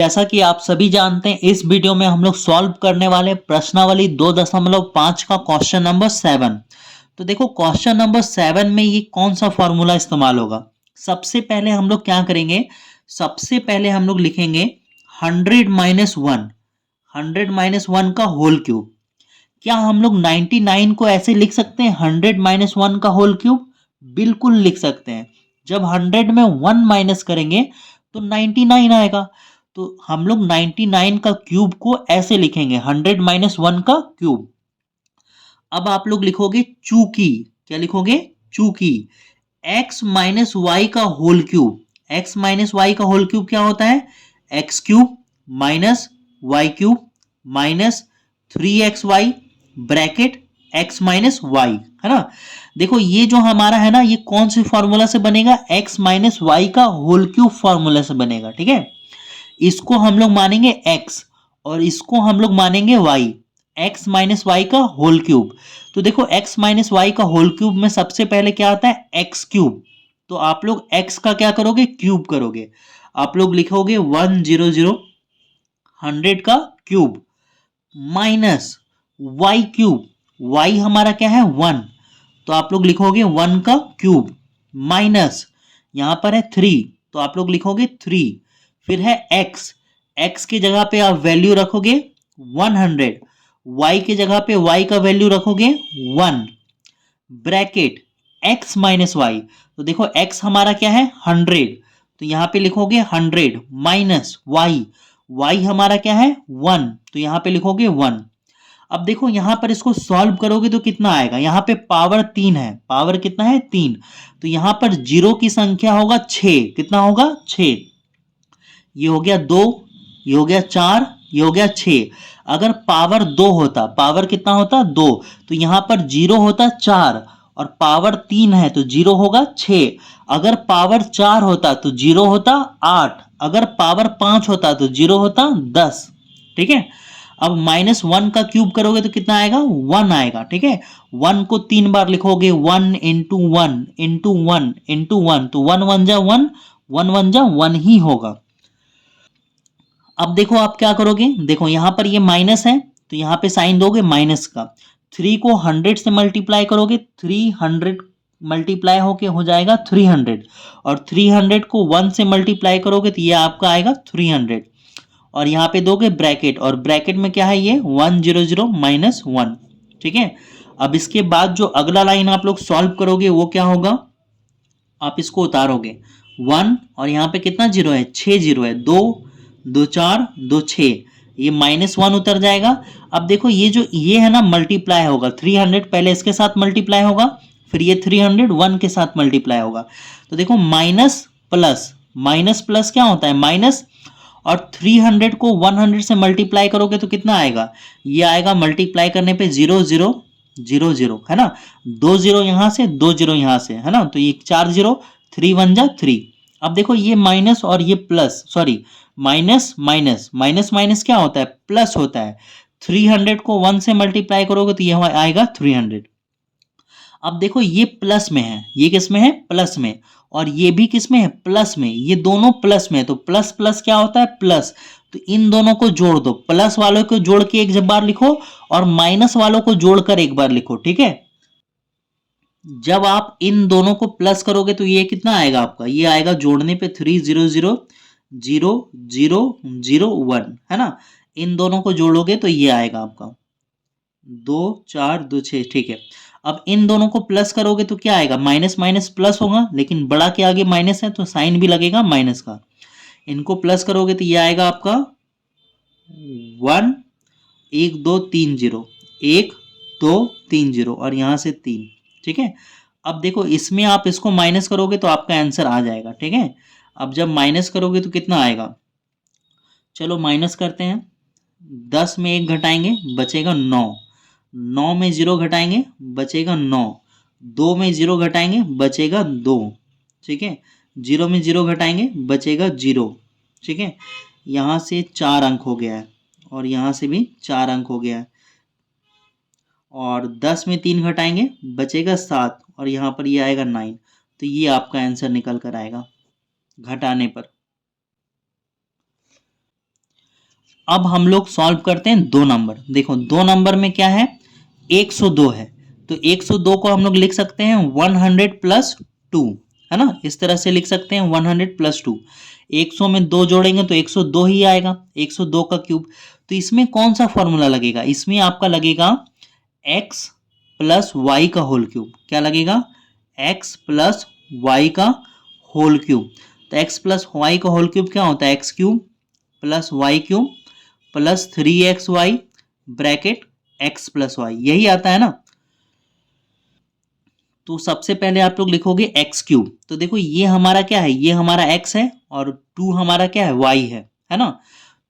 जैसा कि आप सभी जानते हैं, इस वीडियो में हम लोग सॉल्व करने वाले प्रश्नावली 2.5 का क्वेश्चन नंबर 7। तो देखो क्वेश्चन नंबर 7 में ये कौन सा फॉर्मूला इस्तेमाल होगा। सबसे पहले हम लोग क्या करेंगे, सबसे पहले हम लोग लिखेंगे 100 - 1 का होल क्यूब। क्या हम लोग 99 को ऐसे लिख सकते हैं 100 - 1 का होल क्यूब? बिल्कुल लिख सकते हैं। जब 100 में 1 माइनस करेंगे तो 99 आएगा। तो हम लोग 99 का क्यूब को ऐसे लिखेंगे 100 - 1 का क्यूब। अब आप लोग लिखोगे चूंकि, क्या लिखोगे? चूंकि x माइनस वाई का whole cube, x minus y का होल क्यूब क्या होता है? X cube minus y cube minus 3xy bracket x minus y, है ना। देखो ये जो हमारा है ना, ये कौन सी फॉर्मूला से बनेगा? x माइनस वाई का होल क्यूब फॉर्मूला से बनेगा, ठीक है। इसको हम लोग मानेंगे x और इसको हम लोग मानेंगे y, x माइनस वाई का होल क्यूब। तो देखो x माइनस वाई का होल क्यूब में सबसे पहले क्या आता है? x cube. तो आप लोग x का क्या करोगे? क्यूब करोगे। आप लोग लिखोगे 100 100 का cube minus y cube, y हमारा क्या है? 1। तो आप लोग लिखोगे 1 का क्यूब माइनस यहां पर है 3, तो आप लोग लिखोगे 3। फिर है x, x की जगह पे आप वैल्यू रखोगे 100, y की जगह पे y का वैल्यू रखोगे 1 ब्रैकेट x माइनस वाई। तो देखो x हमारा क्या है? 100, तो यहां पे लिखोगे 100 माइनस y, y हमारा क्या है? 1, तो यहां पे लिखोगे 1। अब देखो यहां पर इसको सॉल्व करोगे तो कितना आएगा? यहां पे पावर 3 है, पावर कितना है? 3। तो यहां पर जीरो की संख्या होगा 6, कितना होगा? 6। ये हो गया 2, ये हो गया 4, ये हो गया 6। अगर पावर 2 होता, पावर कितना होता? 2, तो यहां पर जीरो होता 4 और पावर 3 है तो जीरो होगा 6। अगर पावर 4 होता तो जीरो होता 8, अगर पावर 5 होता तो जीरो होता 10, ठीक है। अब -1 का क्यूब करोगे तो कितना आएगा? 1 आएगा, ठीक है। 1 को 3 बार लिखोगे 1 इंटू 1 इंटू 1 इंटू 1, तो 1 1 जा 1, 1 1 जा 1 ही होगा। अब देखो आप क्या करोगे, देखो यहां पर ये माइनस है तो यहां पे साइन दोगे माइनस का। 3 को 100 से मल्टीप्लाई करोगे, 300 मल्टीप्लाई होके हो जाएगा 300, और 300 को 1 से मल्टीप्लाई करोगे तो ये आपका आएगा 300, और यहाँ पे दोगे ब्रैकेट, और ब्रैकेट में क्या है? ये 100 माइनस 1, ठीक है। अब इसके बाद जो अगला लाइन आप लोग सॉल्व करोगे वो क्या होगा? आप इसको उतारोगे 1 और यहाँ पे कितना जीरो है? 6 जीरो है, 2 2 4 2 6, ये -1 उतर जाएगा। अब देखो ये है ना, मल्टीप्लाई होगा 300, पहले इसके साथ मल्टीप्लाई होगा, फिर ये 300 1 के साथ मल्टीप्लाई होगा। तो देखो माइनस प्लस, माइनस प्लस क्या होता है? माइनस, और 300 को 100 से मल्टीप्लाई करोगे तो कितना आएगा? ये आएगा मल्टीप्लाई करने पे 0 0 0 0, है ना। 2 जीरो यहां से, 2 जीरो यहां से, है ना। तो ये 4 जीरो, 3 1 जा 3। अब देखो ये माइनस और ये plus, sorry, minus minus minus minus क्या होता है? प्लस होता है। 300 को 1 से मल्टीप्लाई करोगे तो ये आएगा 300। अब देखो ये प्लस में है, ये किस में है? प्लस में, और ये भी किस में है? प्लस में, ये दोनों प्लस में है, तो प्लस प्लस क्या होता है? प्लस। तो इन दोनों को जोड़ दो, प्लस वालों को जोड़ के एक बार लिखो और माइनस वालों को जोड़कर एक बार लिखो, ठीक है। जब आप इन दोनों को प्लस करोगे तो ये कितना आएगा आपका? ये आएगा जोड़ने पे 300 0 0 0 1, है ना। इन दोनों को जोड़ोगे तो ये आएगा आपका 2 4 2 6, ठीक है। अब इन दोनों को प्लस करोगे तो क्या आएगा? माइनस माइनस प्लस होगा, लेकिन बड़ा के आगे माइनस है तो साइन भी लगेगा माइनस का। इनको प्लस करोगे तो ये आएगा आपका 1 1 2 3 0, 1 2 3 0, और यहां से 3, ठीक है। अब देखो इसमें आप इसको माइनस करोगे तो आपका आंसर आ जाएगा, ठीक है। अब जब माइनस करोगे तो कितना आएगा? चलो माइनस करते हैं। 10 में 1 घटाएंगे बचेगा 9, 9 में 0 घटाएंगे बचेगा 9, 2 में 0 घटाएंगे बचेगा 2, ठीक है। 0 में 0 घटाएंगे बचेगा 0, ठीक है। यहाँ से 4 अंक हो गया है, और यहाँ से भी 4 अंक हो गया है, और 10 में 3 घटाएंगे बचेगा 7, और यहाँ पर ये आएगा 9। तो ये आपका आंसर निकल कर आएगा घटाने पर। अब हम लोग सॉल्व करते हैं दो नंबर। देखो दो नंबर में क्या है, 102 है, तो 102 को हम लोग लिख सकते हैं 100 प्लस 2, है ना, इस तरह से लिख सकते हैं 100 प्लस 2। 100 में 2 जोड़ेंगे तो 102 ही आएगा, 102 का क्यूब। तो इसमें कौन सा फॉर्मूला लगेगा, इसमें आपका लगेगा x प्लस वाई का होल क्यूब। क्या लगेगा, x प्लस वाई का होल क्यूब। तो x प्लस वाई का होल क्यूब क्या होता है, x cube plus y cube plus 3xy bracket x plus y, यही आता है ना। तो सबसे पहले आप लोग लिखोगे एक्स क्यूब। तो देखो ये हमारा क्या है, ये हमारा x है और 2 हमारा क्या है, y है ना।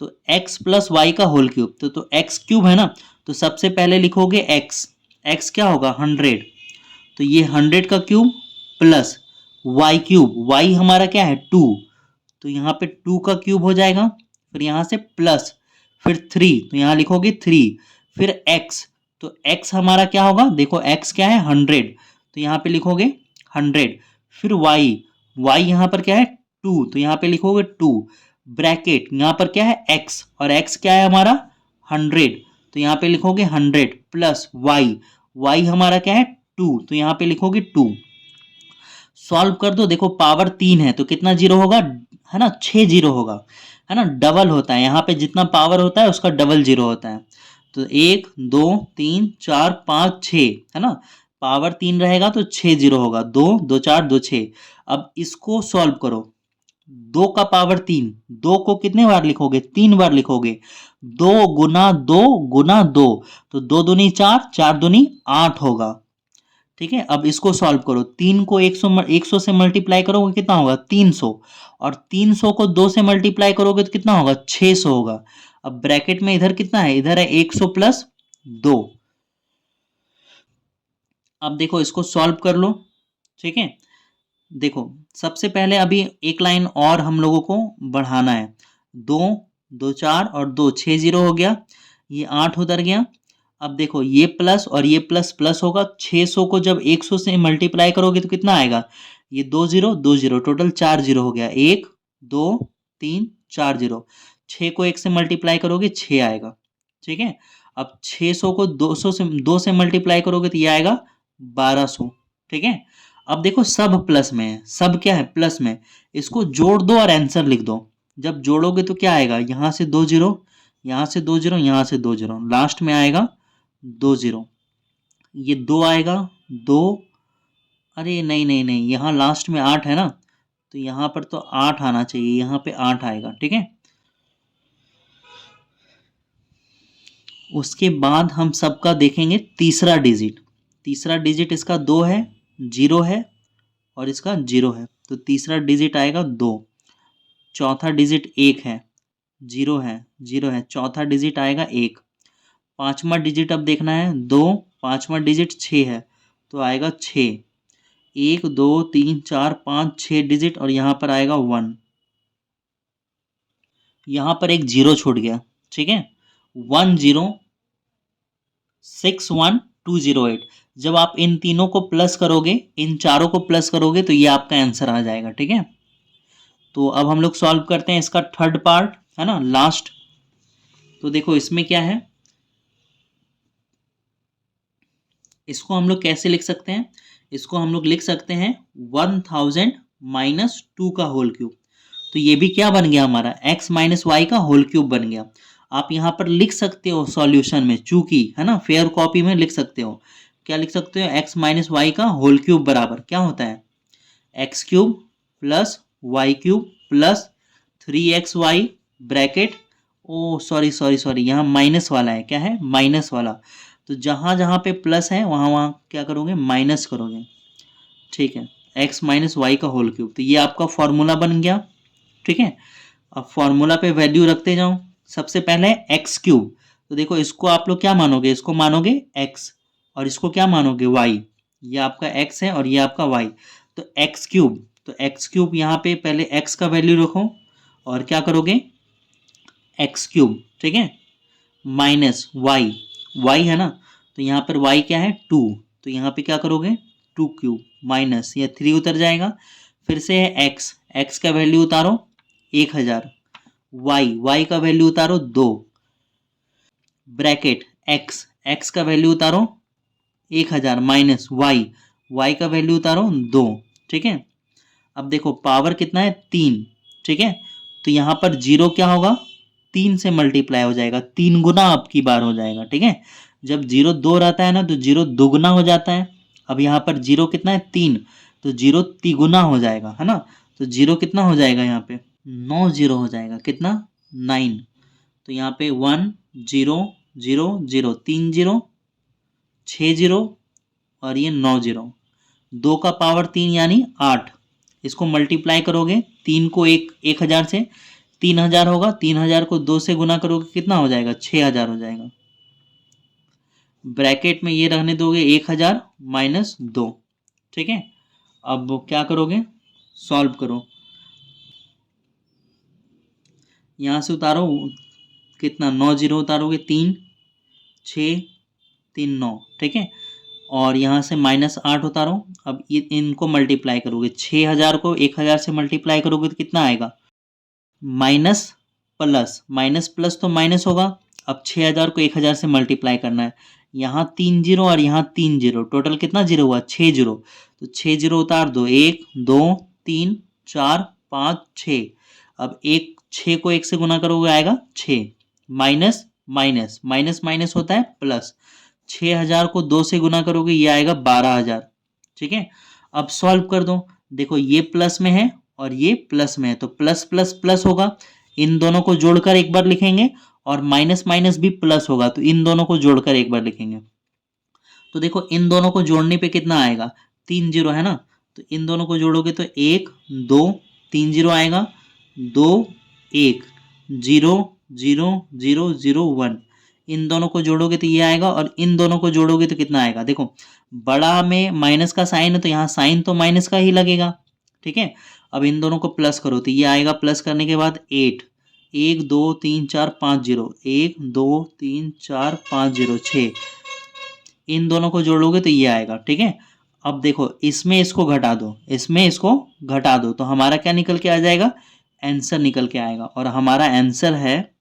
तो x प्लस वाई का होल क्यूब, तो x क्यूब है ना। तो सबसे पहले लिखोगे x क्या होगा 100, तो ये 100 का cube plus y cube, y हमारा क्या है 2, तो यहाँ पे 2 का क्यूब हो जाएगा, फिर यहाँ से प्लस, फिर 3, तो यहाँ लिखोगे 3, फिर x, तो x हमारा क्या होगा, देखो x क्या है 100, तो यहाँ पे लिखोगे 100, फिर y यहाँ पर क्या है 2, तो यहाँ पे लिखोगे 2, ब्रैकेट यहाँ पर क्या है x, और x क्या है हमारा 100, तो यहाँ पे लिखोगे 100 प्लस y हमारा क्या है 2, तो यहाँ पे लिखोगे 2। सॉल्व कर दो, देखो पावर 3 है तो कितना जीरो होगा, है ना 6 जीरो होगा, है ना, डबल होता है यहाँ पे, जितना पावर होता है उसका डबल जीरो होता है। तो 1 2 3 4 5 6, है ना, पावर 3 रहेगा तो 6 जीरो होगा, 2 2 4 2 6। अब इसको सॉल्व करो, 2 का पावर 3, 2 को कितने बार लिखोगे, 3 बार लिखोगे, 2 गुना 2 गुना 2, तो 2 दूनी 4, 4 दूनी 8 होगा। ठीक है, अब इसको सॉल्व करो, 3 को 100 से मल्टीप्लाई करोगे कितना होगा 300, और 300 को 2 से मल्टीप्लाई करोगे तो कितना होगा 600 होगा। अब ब्रैकेट में इधर कितना है, इधर है 100 प्लस 2। अब देखो इसको सॉल्व कर लो। ठीक है, देखो सबसे पहले अभी एक लाइन और हम लोगों को बढ़ाना है, 2 2 4 और 2 6 जीरो हो गया, ये 8 उधर गया। अब देखो ये प्लस और ये प्लस प्लस होगा, 600 को जब 100 से मल्टीप्लाई करोगे तो कितना आएगा, ये 2 जीरो टोटल 4 जीरो हो गया, 1 2 3 4 जीरो। 6 को 1 से मल्टीप्लाई करोगे 6 आएगा। ठीक है, अब 600 को 2 से मल्टीप्लाई करोगे तो ये आएगा 1200। ठीक है, अब देखो सब प्लस में है, सब क्या है प्लस में, इसको जोड़ दो और आंसर लिख दो। जब जोड़ोगे तो क्या आएगा, यहाँ से 2 जीरो, यहाँ से 2 जीरो, यहाँ से 2 जीरो, लास्ट में आएगा 2 जीरो, ये 2 आएगा 2, अरे नहीं नहीं नहीं, यहाँ लास्ट में 8 है ना, तो यहाँ पर तो 8 आना चाहिए, यहाँ पे 8 आएगा। ठीक है, उसके बाद हम सबका देखेंगे तीसरा डिजिट, तीसरा डिजिट इसका 2 है, 0 है और इसका 0 है, तो तीसरा डिजिट आएगा 2। चौथा डिजिट 1 है, 0 है, 0 है, चौथा डिजिट आएगा 1। पांचवा डिजिट अब देखना है 2, पांचवा डिजिट 6 है, तो आएगा 6, 1 2 3 4 5 6 डिजिट, और यहाँ पर आएगा 1, यहाँ पर एक जीरो छूट गया। ठीक है, 106128। जब आप इन तीनों को प्लस करोगे, इन चारों को प्लस करोगे तो ये आपका आंसर आ जाएगा। ठीक है, तो अब हम लोग सॉल्व करते हैं इसका थर्ड पार्ट, है ना, लास्ट। तो देखो इसमें क्या है, इसको हम लोग कैसे लिख सकते हैं, इसको हम लोग लिख सकते हैं 1000 माइनस 2 का होल क्यूब। तो ये भी क्या बन गया हमारा, x माइनस वाई का होल क्यूब बन गया। आप यहाँ पर लिख सकते हो सॉल्यूशन में, चूंकि है ना फेयर कॉपी में लिख सकते हो, क्या लिख सकते हो, x माइनस वाई का होल क्यूब बराबर क्या होता है, x cube plus y cube plus 3xy bracket, oh sorry sorry sorry, यहाँ माइनस वाला है, क्या है माइनस वाला, तो जहाँ जहाँ पे प्लस है वहाँ वहाँ क्या करोगे माइनस करोगे। ठीक है, x माइनस वाई का होल क्यूब, तो ये आपका फॉर्मूला बन गया। ठीक है, अब फॉर्मूला पे वैल्यू रखते जाओ। सबसे पहले एक्स क्यूब, तो देखो इसको आप लोग क्या मानोगे, इसको मानोगे x और इसको क्या मानोगे y, ये आपका x है और ये आपका y, तो एक्स क्यूब, तो एक्स क्यूब यहाँ पे पहले x का वैल्यू रखो और क्या करोगे एक्स क्यूब। ठीक है, माइनस y है ना, तो यहाँ पर y क्या है 2, तो यहाँ पे क्या करोगे 2 क्यूब माइनस, ये 3 उतर जाएगा, फिर से है x का वैल्यू उतारो 1000, y का वैल्यू उतारो 2, ब्रैकेट एक्स, एक्स का वैल्यू उतारो 1000 माइनस वाई, वाई का वैल्यू उतारो 2। ठीक है, अब देखो पावर कितना है 3। ठीक है, तो यहाँ पर जीरो क्या होगा 3 से मल्टीप्लाई हो जाएगा, 3 गुना अब की बार हो जाएगा। ठीक है, जब जीरो 2 रहता है ना तो जीरो दुगुना हो जाता है। अब यहाँ पर जीरो कितना है 3, तो जीरो तिगुना हो जाएगा, है ना। तो जीरो कितना हो जाएगा यहाँ पे 9 जीरो हो जाएगा, कितना 9। तो यहाँ पे 1 0 0 0, 3 जीरो 6 जीरो और ये 9 जीरो, 2 का पावर 3 यानी 8। इसको मल्टीप्लाई करोगे 3 को 1000 से, 3000 होगा, 3000 को 2 से गुना करोगे कितना हो जाएगा 6000 हो जाएगा। ब्रैकेट में ये रहने दोगे 1000 माइनस 2। ठीक है, अब क्या करोगे सॉल्व करो, यहाँ से उतारो कितना 9 जीरो उतारोगे 3 6 3 9। ठीक है, और यहाँ से -8 उतारो। अब इनको मल्टीप्लाई करोगे 6000 को 1000 से मल्टीप्लाई करोगे तो कितना आएगा माइनस प्लस, माइनस प्लस तो माइनस होगा। अब 6000 को 1000 से मल्टीप्लाई करना है, यहाँ 3 जीरो और यहाँ 3 जीरो, टोटल कितना जीरो हुआ 6 जीरो। तो 6 जीरो उतार दो 1 2 3 4 5 6। अब 6 को 1 से गुना करोगे आएगा 6, माइनस माइनस माइनस माइनस होता है प्लस, 6000 को 2 से गुना करोगे ये आएगा 12000। ठीक है, अब सॉल्व कर दो, देखो ये प्लस में है और ये प्लस में है तो प्लस प्लस प्लस होगा, इन दोनों को जोड़कर एक बार लिखेंगे, और माइनस माइनस भी प्लस होगा तो इन दोनों को जोड़कर एक बार लिखेंगे। तो देखो इन दोनों को जोड़ने पे कितना आएगा 3 जीरो है ना, तो इन दोनों को जोड़ोगे तो 1 2 3 जीरो आएगा, 2 1 0 0 0 0 1, इन दोनों को जोड़ोगे तो ये आएगा, और इन दोनों को जोड़ोगे तो कितना आएगा, देखो बड़ा में माइनस का साइन है तो यहाँ साइन तो माइनस का ही लगेगा। ठीक है, अब इन दोनों को प्लस करो तो ये आएगा, प्लस करने के बाद 8 1 2 3 4 5 जीरो, 1 2 3 4 5 जीरो 6, इन दोनों को जोड़ोगे तो ये आएगा। ठीक है, अब देखो इसमें इसको घटा दो, इसमें इसको घटा दो, तो हमारा क्या निकल के आ जाएगा आंसर निकल के आएगा, और हमारा आंसर है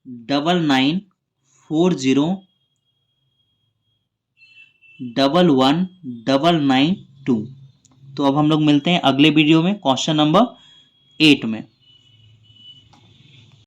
9940119992। तो अब हम लोग मिलते हैं अगले वीडियो में क्वेश्चन नंबर 8 में।